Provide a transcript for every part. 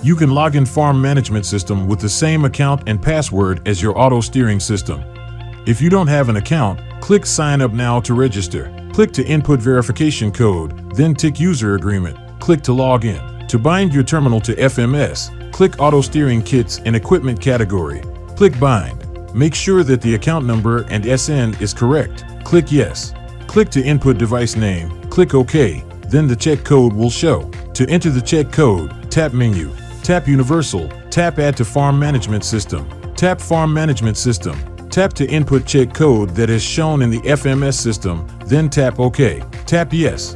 You can log in Farm Management System with the same account and password as your auto steering system. If you don't have an account, click Sign Up Now to register. Click to input verification code, then tick User Agreement. Click to log in. To bind your terminal to FMS, click Auto Steering Kits and Equipment category. Click Bind. Make sure that the account number and SN is correct. Click Yes. Click to input device name. Click OK. Then the check code will show. To enter the check code, tap Menu. Tap Universal. Tap Add to Farm Management System. Tap Farm Management System. Tap to input check code that is shown in the FMS system, then tap OK. Tap Yes.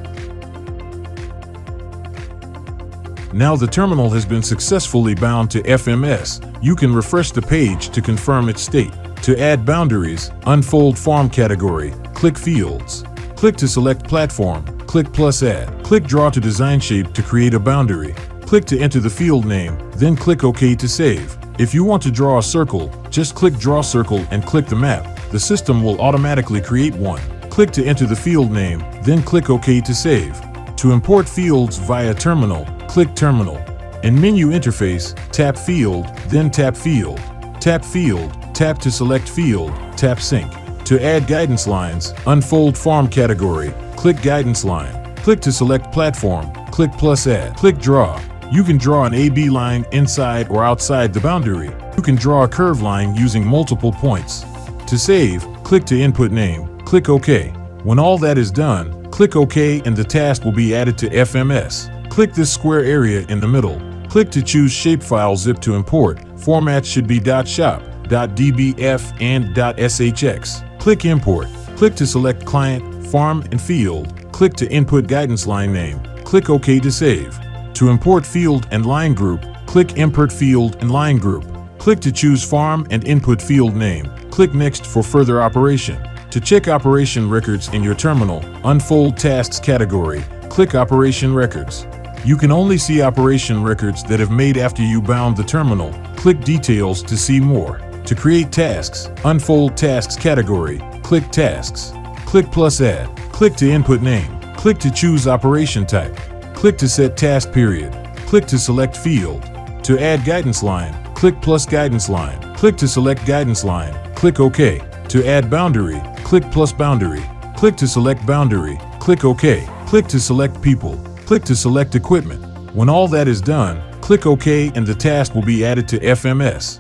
Now the terminal has been successfully bound to FMS. You can refresh the page to confirm its state. To add boundaries, unfold Farm category, click Fields. Click to select Platform, click plus Add. Click Draw to design shape to create a boundary. Click to enter the field name, then click OK to save. If you want to draw a circle, just click Draw Circle and click the map. The system will automatically create one. Click to enter the field name, then click OK to save. To import fields via terminal, click Terminal. In Menu Interface, tap Field, then tap Field. Tap Field, tap to select Field, tap Sync. To add guidance lines, unfold Farm category, click Guidance Line. Click to select Platform, click plus Add. Click Draw. You can draw an AB line inside or outside the boundary. You can draw a curve line using multiple points. To save, click to input name, click OK. When all that is done, click OK and the task will be added to FMS. Click this square area in the middle. Click to choose shapefile zip to import. Format should be .shop, .dbf, and .shx. Click Import. Click to select Client, Farm, and Field. Click to input guidance line name. Click OK to save. To import field and line group, click Import Field and Line Group. Click to choose Farm and input field name. Click Next for further operation. To check operation records in your terminal, unfold Tasks category. Click Operation Records. You can only see operation records that have made after you bound the terminal. Click Details to see more. To create tasks, unfold Tasks category. Click Tasks. Click plus Add. Click to input name. Click to choose operation type. Click to set task period. Click to select field. To add guidance line, click plus guidance line. Click to select guidance line. Click OK. To add boundary, click plus boundary. Click to select boundary. Click OK. Click to select people. Click to select equipment. When all that is done, click OK and the task will be added to FMS.